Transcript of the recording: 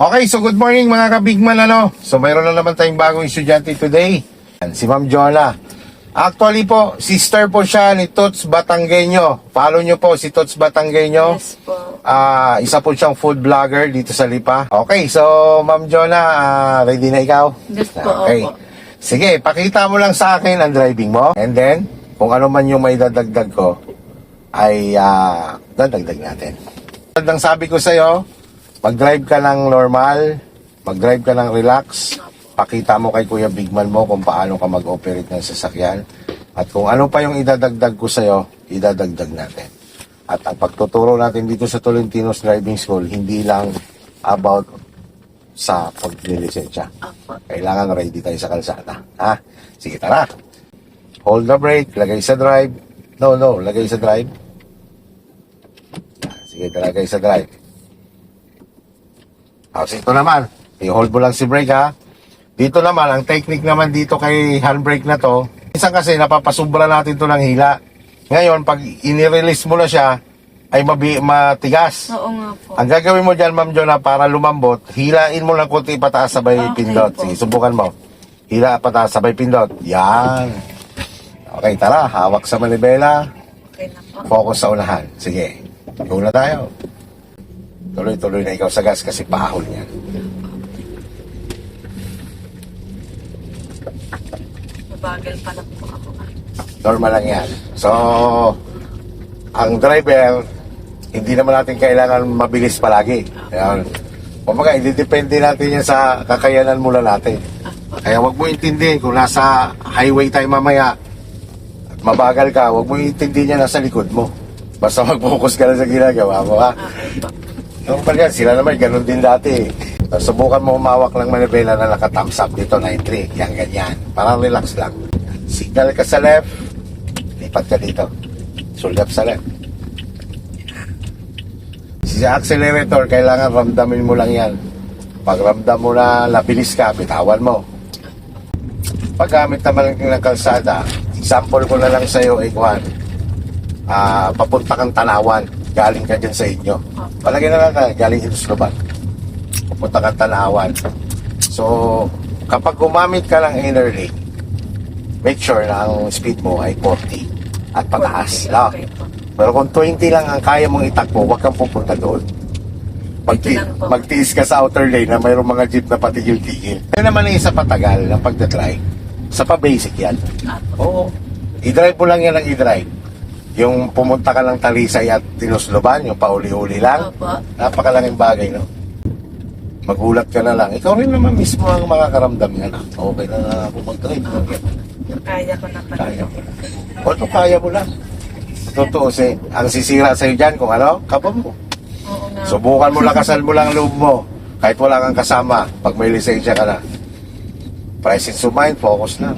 Okay, so good morning mga kabigman, ano? So mayroon na naman tayong bagong estudyante today. Si Ma'am Jonah. Actually po, sister po siya ni Tots Batanggenyo. Follow nyo po si Tots Batanggenyo. Yes po. Isa po siyang food vlogger dito sa Lipa. Okay, so Ma'am Jonah, ready na ikaw? Yes po, Okay. opo. Sige, pakita mo lang sa akin ang driving mo. And then, kung ano man yung may dadagdag ko, ay dadagdag natin. Ang sabi ko sa'yo, mag-drive ka ng normal, mag-drive ka ng relax, pakita mo kay Kuya Bigman mo kung paano ka mag-operate ng sasakyan. At kung ano pa yung idadagdag ko sa'yo, idadagdag natin. At ang pagtuturo natin dito sa Tolentino's Driving School, hindi lang about sa paglilisensya. Opo. Kailangan ready tayo sa kalsada. Ha? Sige, tara. Hold the brake, lagay sa drive. No, lagay sa drive. Sige, lagay sa drive. So ito naman, i-hold mo lang si brake, ha. Dito naman, ang technique naman dito kay handbrake na to, minsan kasi napapasubra natin to ng hila. Ngayon, pag inirelease mo na siya, ay matigas. Oo nga po. Ang gagawin mo dyan, Ma'am Jonah, para lumambot, hilain mo lang kunti pataas sabay Okay pindot. po. Sige, subukan mo. Hila pataas sabay pindot. Yan. Okay, tara, hawak sa manibela. Okay na po. Focus sa unahan. Sige, go na tayo. Tuloy-tuloy na ikaw sa gas kasi paahol yan. Mabagal pa lang po ako. Normal lang yan. So, ang driver, hindi naman natin kailangan mabilis palagi. Yan. Kumbaga, depende natin yan sa kakayanan mula natin. Kaya wag mo intindihin kung nasa highway tayo mamaya at mabagal ka, wag mo intindihin yan nasa likod mo. Basta mag-focus ka lang sa ginagawa mo, ha? Okay po. Normal yan, sila naman, ganun din dati. Subukan mo humawak ng manibela na naka-thumbs up dito, 9-3. Yan, ganyan. Parang relax lang. Signal ka sa left, lipat ka dito. Sulgap sa left. Sa accelerator, kailangan ramdamin mo lang yan. Pag ramdam mo na nabilis ka, bitawan mo. Paggamit naman ng kalsada, example ko na lang sa'yo, Ikuan, papunta kang Tanawan, galing ka dyan sa inyo. Palagi na lang ka, galing Ilusloban. Papunta kang Tanawan. So, kapag gumamit ka ng inner lane, make sure na ang speed mo ay 40 at pataas. Okay po. Pero kung 20 lang ang kaya mong itakbo, huwag kang pupunta doon. Magtiis ka sa outer lane na mayroong mga jeep na patigil-tigil. Yan naman ay isa patagal ng pagdadrive. Sa pa-basic yan. Oo. I-drive mo lang yan ang i-drive. Yung pumunta ka ng Talisay at Tinusloban, yung pauli-uli lang. Opo. Napakalaking bagay, no? Magulat ka na lang. Ikaw rin naman mismo ang makakaramdam yan. Okay na ako mag-drive. Kaya ko na pala. Kaya mo lang. Although kaya mo lang. Totoo, ang sisira sa'yo dyan kung ano, kabam mo. Oo nga. Subukan mo, lakasan mo lang loob mo. Kahit wala kang kasama, pag may lisensya ka na. Presence of mind, focus lang.